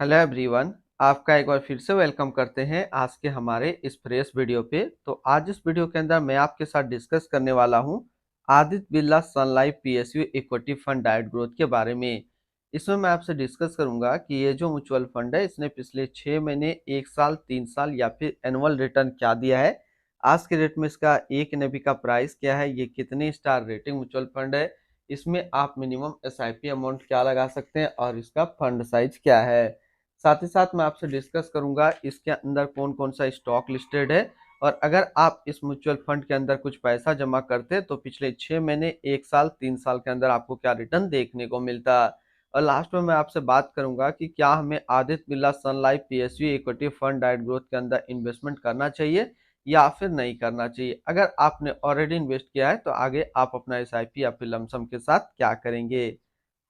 Hello everyone. आपका एक बार फिर से वेलकम करते हैं आज के हमारे इस फ्रेश वीडियो पे। तो आज इस वीडियो के अंदर मैं आपके साथ डिस्कस करने वाला हूं Aditya Birla Sun Life PSU equity fund डाइट ग्रोथ के बारे में। इसमें मैं आपसे डिस्कस करूंगा कि ये जो म्यूचुअल फंड है इसने पिछले 6 महीने, 1 साल, 3 साल या फिर एनुअल रिटर्न क्या दिया है। आज के डेट में इसका एक एनएवी का प्राइस क्या है, ये कितने स्टार रेटिंग म्यूचुअल फंड है, इसमें आप मिनिमम एसआईपी अमाउंट क्या लगा सकते हैं और इसका फंड साइज क्या है। साथ ही साथ मैं आपसे डिस्कस करूंगा इसके अंदर कौन कौन सा स्टॉक लिस्टेड है, और अगर आप इस म्यूचुअल फंड के अंदर कुछ पैसा जमा करते तो पिछले 6 महीने, 1 साल, 3 साल के अंदर आपको क्या रिटर्न देखने को मिलता। और लास्ट में मैं आपसे बात करूंगा कि क्या हमें Aditya Birla Sun Life PSU equity fund डाइट ग्रोथ के अंदर इन्वेस्टमेंट करना चाहिए या फिर नहीं करना चाहिए। अगर आपने ऑलरेडी इन्वेस्ट किया है तो आगे आप अपना एसआईपी या फिर लमसम के साथ क्या करेंगे।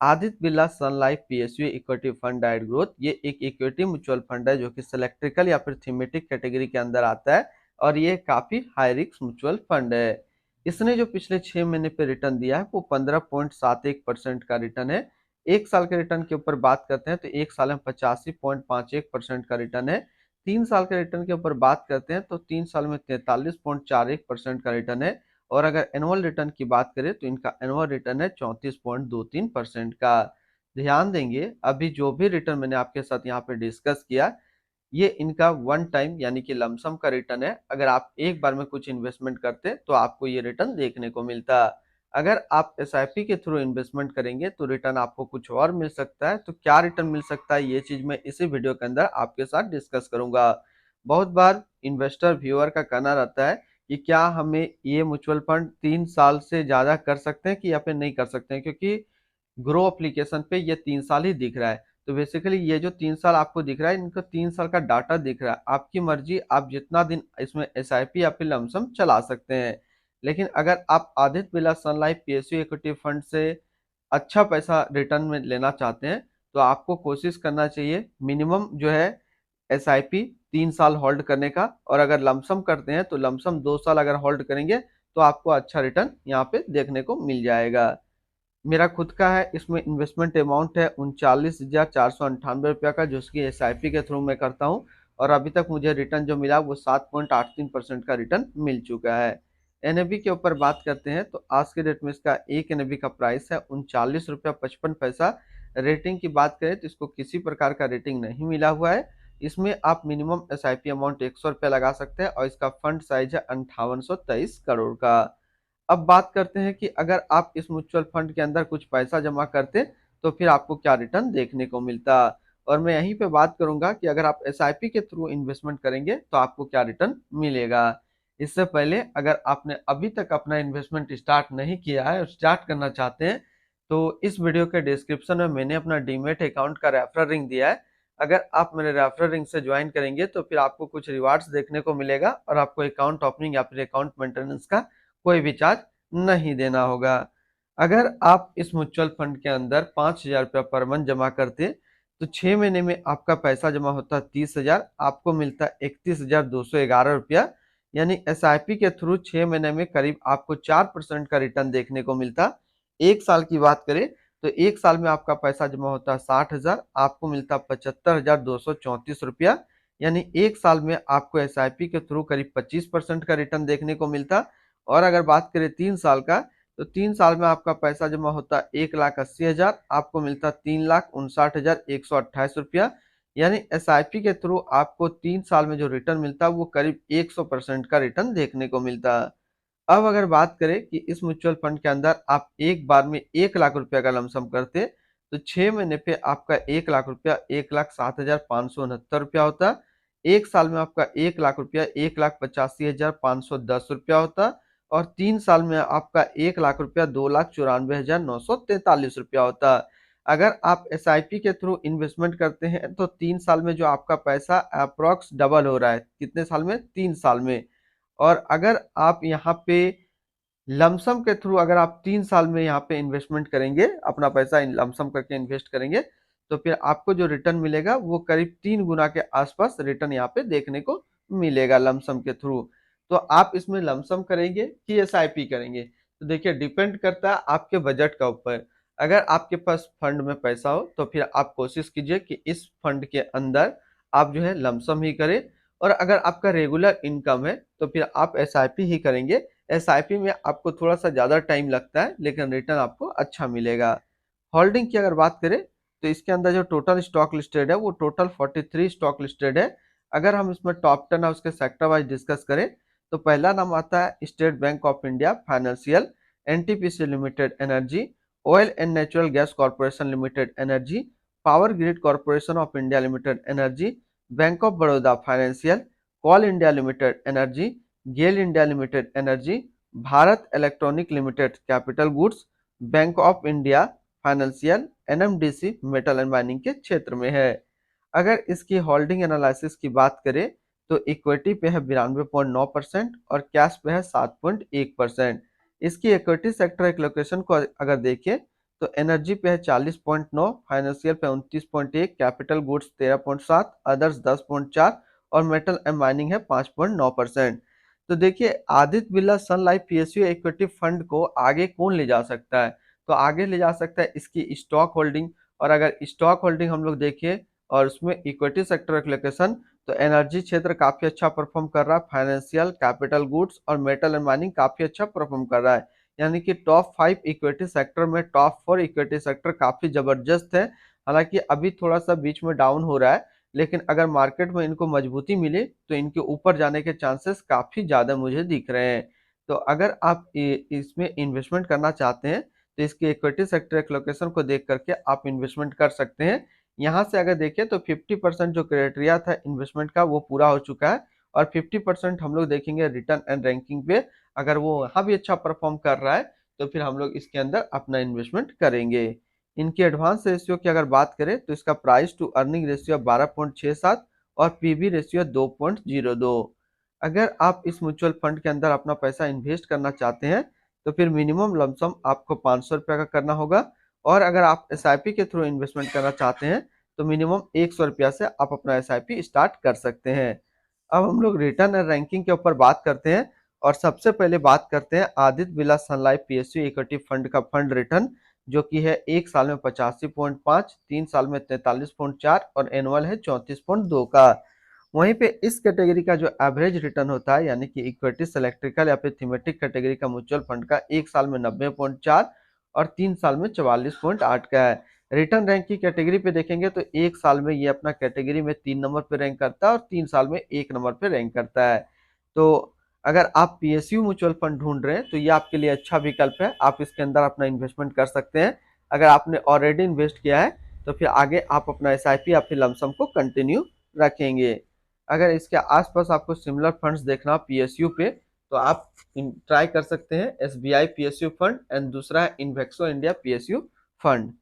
Aditya Birla Sun Life PSU equity fund डाइट ग्रोथ ये एक इक्विटी म्यूचुअल फंड है जो कि सिलेक्ट्रिकल या फिर थीमेटिक कैटेगरी के अंदर आता है, और ये काफी हाई रिस्क म्यूचुअल फंड है। इसने जो पिछले 6 महीने पे रिटर्न दिया है वो 15.71% का रिटर्न है। 1 साल के रिटर्न के ऊपर बात करते हैं तो 1 साल में 85.51% का रिटर्न है। 3 साल के रिटर्न के ऊपर बात करते हैं तो 3 साल में 43.41% का रिटर्न है। और अगर एनुअल रिटर्न की बात करें तो इनका एनुअल रिटर्न है 34.23% का। ध्यान देंगे अभी जो भी रिटर्न मैंने आपके साथ यहाँ पे डिस्कस किया, ये इनका वन टाइम यानी कि लमसम का रिटर्न है। अगर आप एक बार में कुछ इन्वेस्टमेंट करते तो आपको ये रिटर्न देखने को मिलता। अगर आप एसआईपी के थ्रू इन्वेस्टमेंट करेंगे तो रिटर्न आपको कुछ और मिल सकता है। तो क्या रिटर्न मिल सकता है ये चीज मैं इसी वीडियो के अंदर आपके साथ डिस्कस करूंगा। बहुत बार इन्वेस्टर व्यूअर का कहना रहता है कि क्या हमें ये म्यूचुअल फंड 3 साल से ज्यादा कर सकते हैं कि या फिर नहीं कर सकते हैं, क्योंकि ग्रो एप्लीकेशन पे ये 3 साल ही दिख रहा है। तो बेसिकली ये जो 3 साल आपको दिख रहा है इनका 3 साल का डाटा दिख रहा है। आपकी मर्जी, आप जितना दिन इसमें एसआईपी या फिर लमसम चला सकते हैं। लेकिन अगर आप Aditya Birla Sun Life PSU equity fund से अच्छा पैसा रिटर्न में लेना चाहते हैं तो आपको कोशिश करना चाहिए मिनिमम जो है एसआईपी 3 साल होल्ड करने का, और अगर लमसम करते हैं तो लमसम 2 साल अगर होल्ड करेंगे तो आपको अच्छा रिटर्न यहाँ पे देखने को मिल जाएगा। मेरा खुद का है, इसमें इन्वेस्टमेंट अमाउंट है 39,498 रुपया का, जो कि एसआईपी के थ्रू मैं करता हूँ। और अभी तक मुझे रिटर्न जो मिला वो 7.83% का रिटर्न मिल चुका है। एनएबी के ऊपर बात करते हैं तो आज के डेट में इसका एक एनएबी का प्राइस है 39.55 रुपया। रेटिंग की बात करें तो इसको किसी प्रकार का रेटिंग नहीं मिला हुआ है। इसमें आप मिनिमम एसआईपी अमाउंट 100 रुपया लगा सकते हैं, और इसका फंड साइज है 5823 करोड़ का। अब बात करते हैं कि अगर आप इस म्यूचुअल फंड के अंदर कुछ पैसा जमा करते तो फिर आपको क्या रिटर्न देखने को मिलता। और मैं यहीं पे बात करूंगा कि अगर आप एसआईपी के थ्रू इन्वेस्टमेंट करेंगे तो आपको क्या रिटर्न मिलेगा। इससे पहले अगर आपने अभी तक अपना इन्वेस्टमेंट स्टार्ट नहीं किया है और स्टार्ट करना चाहते हैं तो इस वीडियो के डिस्क्रिप्शन में मैंने अपना डीमेट अकाउंट का रेफरल लिंक दिया है। अगर आप मेरे रेफरल लिंक से ज्वाइन करेंगे तो फिर आपको कुछ रिवार्ड्स देखने को मिलेगा, और आपको अकाउंट ओपनिंग या फिर अकाउंट मेंटेनेंस का कोई भी चार्ज नहीं देना होगा। अगर आप इस म्यूचुअल फंड के अंदर 5,000 रुपया पर मंथ जमा करते तो 6 महीने में आपका पैसा जमा होता 30,000, आपको मिलता 31,211 रुपया। यानी एसआईपी के थ्रू 6 महीने में करीब आपको 4% का रिटर्न देखने को मिलता। 1 साल की बात करें तो 1 साल में आपका पैसा जमा होता 60,000, आपको मिलता 75,234 रुपया। यानी 1 साल में आपको एसआईपी के थ्रू करीब 25% का रिटर्न देखने को मिलता। और अगर बात करें 3 साल का तो 3 साल में आपका पैसा जमा होता 1,80,000, आपको मिलता 3,59,128 रुपया। यानी एसआईपी के थ्रू आपको 3 साल में जो रिटर्न मिलता है वो करीब 100% का रिटर्न देखने को मिलता। अब अगर बात करें कि इस म्यूचुअल फंड के अंदर आप एक बार में 1 लाख रुपया का लमसम करते तो 6 महीने पे आपका 1 लाख रुपया 1,07,569 रुपया होता। 1 साल में आपका 1 लाख रुपया 1,85,510 रुपया होता। और 3 साल में आपका 1 लाख रुपया 2,94,943 रुपया होता। अगर आप एसआईपी के थ्रू इन्वेस्टमेंट करते हैं तो 3 साल में जो आपका पैसा अप्रोक्स डबल हो रहा है, कितने साल में, 3 साल में। और अगर आप यहाँ पे लमसम के थ्रू अगर आप 3 साल में यहाँ पे इन्वेस्टमेंट करेंगे, अपना पैसा लमसम करके इन्वेस्ट करेंगे तो फिर आपको जो रिटर्न मिलेगा वो करीब 3 गुना के आसपास रिटर्न यहाँ पे देखने को मिलेगा लमसम के थ्रू। तो आप इसमें लमसम करेंगे कि एसआईपी करेंगे, तो देखिए डिपेंड करता है आपके बजट का ऊपर। अगर आपके पास फंड में पैसा हो तो फिर आप कोशिश कीजिए कि इस फंड के अंदर आप जो है लमसम ही करें, और अगर आपका रेगुलर इनकम है तो फिर आप एसआईपी ही करेंगे। एसआईपी में आपको थोड़ा सा ज़्यादा टाइम लगता है लेकिन रिटर्न आपको अच्छा मिलेगा। होल्डिंग की अगर बात करें तो इसके अंदर जो टोटल स्टॉक लिस्टेड है वो टोटल 43 स्टॉक लिस्टेड है। अगर हम इसमें टॉप 10 है उसके सेक्टर वाइज डिस्कस करें तो पहला नाम आता है State Bank of India financial, NTPC limited energy, oil and natural gas corporation limited energy, power grid corporation of India limited energy, bank of Baroda financial, coal India limited energy, GAIL India limited energy, Bharat electronic limited capital goods, bank of India financial, NMDC metal and mining के क्षेत्र में है। अगर इसकी holding analysis की बात करें तो इक्विटी पे है 92.9% और कैश पे है 7.1%। इसकी इक्विटी सेक्टर एलोकेशन को अगर देखें तो एनर्जी पे है 40.9, फाइनेंशियल पे 29.1, कैपिटल गुड्स 13.7, अदर्स 10.4 और मेटल एंड माइनिंग है 5.9%। तो देखिए Aditya Birla Sun Life PSU equity fund को आगे कौन ले जा सकता है, तो आगे ले जा सकता है इसकी स्टॉक होल्डिंग। और अगर स्टॉक होल्डिंग हम लोग देखें और उसमें इक्विटी सेक्टर एलोकेशन तो एनर्जी क्षेत्र काफी अच्छा परफॉर्म कर रहा है, फाइनेंशियल, कैपिटल गुड्स और मेटल एंड माइनिंग काफी अच्छा परफॉर्म कर रहा है। यानी कि टॉप 5 इक्विटी सेक्टर में टॉप 4 इक्विटी सेक्टर काफी जबरदस्त है। हालांकि अभी थोड़ा सा बीच में डाउन हो रहा है, लेकिन अगर मार्केट में इनको मजबूती मिले तो इनके ऊपर जाने के चांसेस काफी ज्यादा मुझे दिख रहे हैं। तो अगर आप इसमें इन्वेस्टमेंट करना चाहते हैं तो इसके इक्विटी सेक्टर एलोकेशन को देख करके आप इन्वेस्टमेंट कर सकते हैं। यहाँ से अगर देखें तो 50% जो क्राइटेरिया था इन्वेस्टमेंट का वो पूरा हो चुका है, और 50% हम लोग देखेंगे रिटर्न एंड रैंकिंग पे। अगर वो वहाँ भी अच्छा परफॉर्म कर रहा है तो फिर हम लोग इसके अंदर अपना इन्वेस्टमेंट करेंगे। इनकी एडवांस रेशियो की अगर बात करें तो इसका प्राइस टू अर्निंग रेशियो 12.67 और पीबी रेशियो 2.02। अगर आप इस म्यूचुअल फंड के अंदर अपना पैसा इन्वेस्ट करना चाहते हैं तो फिर मिनिमम लमसम आपको 500 रुपया का करना होगा, और अगर आप एसआईपी के थ्रू इन्वेस्टमेंट करना चाहते हैं तो मिनिमम 100 रुपया से आप अपना एसआईपी स्टार्ट कर सकते हैं। अब हम लोग रिटर्न एंड रैंकिंग के ऊपर बात करते हैं, और सबसे पहले बात करते हैं Aditya Birla Sun Life PSU equity fund का फंड रिटर्न, जो कि है 1 साल में 85.5, 3 साल में 43.4 और एनुअल है 34.2 का। वहीं पे इस कैटेगरी का जो एवरेज रिटर्न होता है यानी कि इक्विटी इलेक्ट्रिकल या फिर थीमेटिक कैटेगरी का म्यूचुअल फंड का 1 साल में 90.4 और 3 साल में 44.8 का है। रिटर्न रैंक की कैटेगरी पे देखेंगे तो 1 साल में ये अपना कैटेगरी में 3 नंबर पे रैंक करता है और 3 साल में 1 नंबर पे रैंक करता है। तो अगर आप पीएसयू म्यूचुअल फंड ढूंढ रहे हैं तो ये आपके लिए अच्छा विकल्प है, आप इसके अंदर अपना इन्वेस्टमेंट कर सकते हैं। अगर आपने ऑलरेडी इन्वेस्ट किया है तो फिर आगे आप अपना एसआईपी या फिर लमसम को कंटिन्यू रखेंगे। अगर इसके आसपास आपको सिमिलर फंड्स देखना पीएसयू पे तो आप ट्राई कर सकते हैं एसबीआई पीएसयू फंड एंड दूसरा है इन्वेक्सो इंडिया पीएसयू फंड।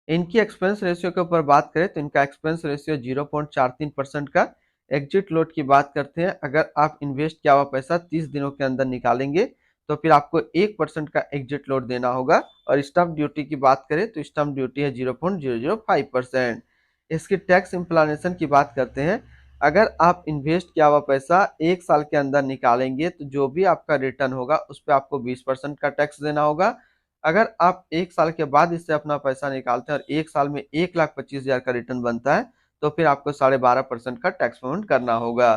इनकी एक्सपेंस रेशियो के ऊपर बात करें तो इनका एक्सपेंस रेशियो 0.43% का। एग्जिट लोड की बात करते हैं, अगर आप इन्वेस्ट किया हुआ पैसा 30 दिनों के अंदर निकालेंगे तो फिर आपको 1% का एग्जिट लोड देना होगा। और स्टम्प ड्यूटी की बात करें तो स्टम्प ड्यूटी है 0.005%। इसकी टैक्स इम्प्लानेशन की बात करते हैं, अगर आप इन्वेस्ट किया हुआ पैसा 1 साल के अंदर निकालेंगे तो जो भी आपका रिटर्न होगा उस पर आपको 20% का टैक्स देना होगा। अगर आप 1 साल के बाद इससे अपना पैसा निकालते हैं और 1 साल में 1,25,000 का रिटर्न बनता है तो फिर आपको 12.5% का टैक्स पेमेंट करना होगा।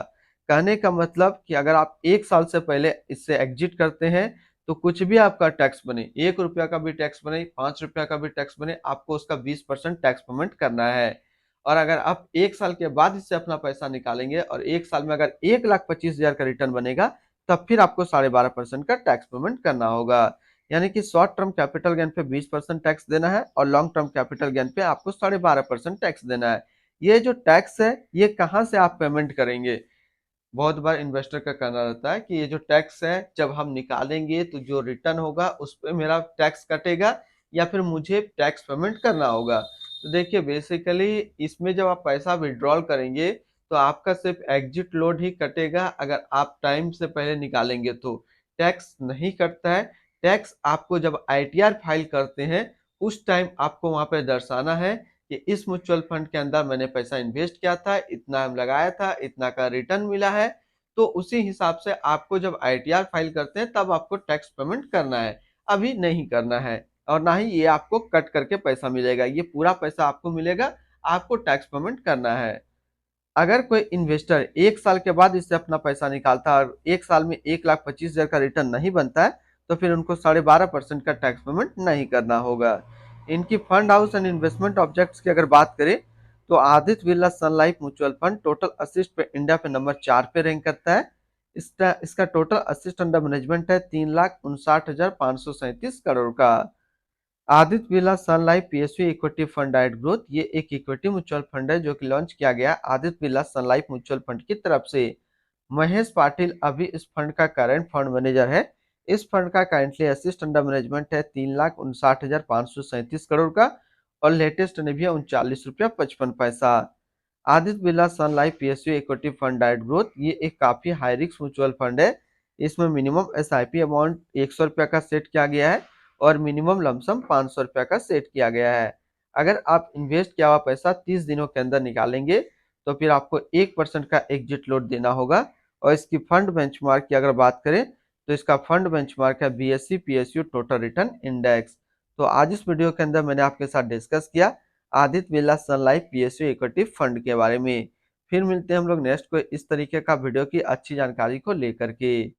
कहने का मतलब कि अगर आप 1 साल से पहले इससे एग्जिट करते हैं तो कुछ भी आपका टैक्स बने, 1 रुपया का भी टैक्स बने, 5 रुपया का भी टैक्स बने, आपको उसका 20% टैक्स पेमेंट करना है। और अगर आप 1 साल के बाद इससे अपना पैसा निकालेंगे और 1 साल में अगर 1,25,000 का रिटर्न बनेगा तब फिर आपको 12.5% का टैक्स पेमेंट करना होगा। यानी कि शॉर्ट टर्म कैपिटल गेन पे 20% टैक्स देना है और लॉन्ग टर्म कैपिटल गेन पे आपको 12.5% टैक्स देना है। ये जो टैक्स है ये कहाँ से आप पेमेंट करेंगे? बहुत बार इन्वेस्टर का कहना रहता है कि ये जो टैक्स है जब हम निकालेंगे तो जो रिटर्न होगा उस पर मेरा टैक्स कटेगा या फिर मुझे टैक्स पेमेंट करना होगा। तो देखिए बेसिकली इसमें जब आप पैसा विड्रॉल करेंगे तो आपका सिर्फ एग्जिट लोड ही कटेगा, अगर आप टाइम से पहले निकालेंगे तो टैक्स नहीं कटता है। टैक्स आपको जब आईटीआर फाइल करते हैं उस टाइम आपको वहां पे दर्शाना है कि इस म्यूचुअल फंड के अंदर मैंने पैसा इन्वेस्ट किया था, इतना लगाया था, इतना का रिटर्न मिला है। तो उसी हिसाब से आपको जब आईटीआर फाइल करते हैं तब आपको टैक्स पेमेंट करना है, अभी नहीं करना है। और ना ही ये आपको कट करके पैसा मिलेगा, ये पूरा पैसा आपको मिलेगा, आपको टैक्स पेमेंट करना है। अगर कोई इन्वेस्टर 1 साल के बाद इससे अपना पैसा निकालता है और 1 साल में 1,25,000 का रिटर्न नहीं बनता है, तो फिर उनको 12.5% का टैक्स पेमेंट नहीं करना होगा। इनकी fund house and investment objects की अगर बात करें, तो Aditya Birla Sun Life mutual fund total asset पे इंडिया पे नंबर 4 पे रैंक करता है। इसका टोटल असिस्ट अंडर मैनेजमेंट है 3,59,537 करोड़ का। Aditya Birla Sun Life PSU equity fund direct growth, ये एक इक्विटी म्यूचुअल फंड है जो कि लॉन्च किया गया Aditya Birla Sun Life mutual fund की तरफ से। महेश पाटिल अभी इस फंड का करंट फंड मैनेजर है। इस फंड का करेंटली असिस्ट अंडर मैनेजमेंट है 3,59,537 करोड़ का और लेटेस्ट ने भी 39 रुपया 55 पैसा। Aditya Birla Sun Life PSU equity fund direct growth, ये एक काफी हाई रिस्क म्यूचुअल फंड है। इसमें मिनिमम एसआईपी अमाउंट 100 रुपया का सेट किया गया है और मिनिमम लमसम 500 रुपया का सेट किया गया है। अगर आप इन्वेस्ट किया हुआ पैसा 30 दिनों के अंदर निकालेंगे, तो फिर आपको 1% का एग्जिट लोड देना होगा। और इसकी फंड बेंचमार्क की अगर बात करें, तो इसका फंड बेंचमार्क है BSE PSU total return index. तो आज इस वीडियो के अंदर मैंने आपके साथ डिस्कस किया Aditya Birla Sun Life PSU equity fund के बारे में। फिर मिलते हैं हम लोग नेक्स्ट कोई इस तरीके का वीडियो की अच्छी जानकारी को लेकर के।